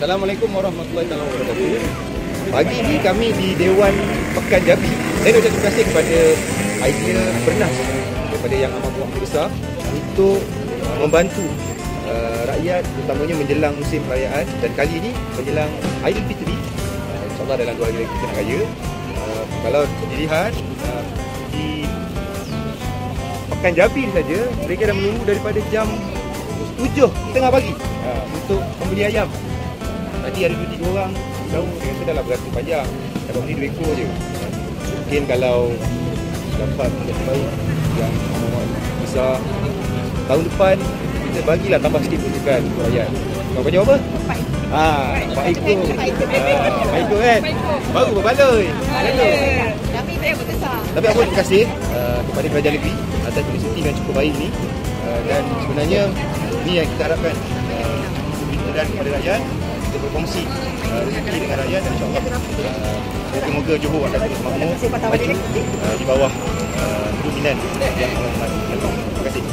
Assalamualaikum warahmatullahi wabarakatuh. Pagi ini kami di Dewan Pekan Jambi. Saya nak ucap terima kasih kepada Idea Bernas daripada Yang Amat Berhormat Besar untuk membantu rakyat, terutamanya menjelang musim perayaan, dan kali ini menjelang Aidilfitri. InsyaAllah dalam 2 hari lagi kita nak raya. Kalau dilihat di Pekan Jambi saja, mereka dah menunggu daripada jam 7:30 pagi untuk membeli ayam. Tadi ada 2-3 orang jauh, saya rasa dah lah beratur panjang. Dapat beli 2 ekor je. Mungkin kalau dapat yang baik, yang besar, tahun depan kita bagilah tambah sikit peruntukan untuk rakyat. Kau banyak apa? 4 ekor. 4 ekor kan? Baru berbaloi. Tapi saya berbesar. Tapi apa, terima kasih kepada kerajaan negeri atas inisiatif yang cukup baik ni. Dan sebenarnya ni yang kita harapkan, kita dan kepada rakyat, kita berkongsi rezeki dengan rakyat, dan insyaAllah moga-moga Johor akan terus makmur maju di bawah pimpinan yang amat. Terima kasih.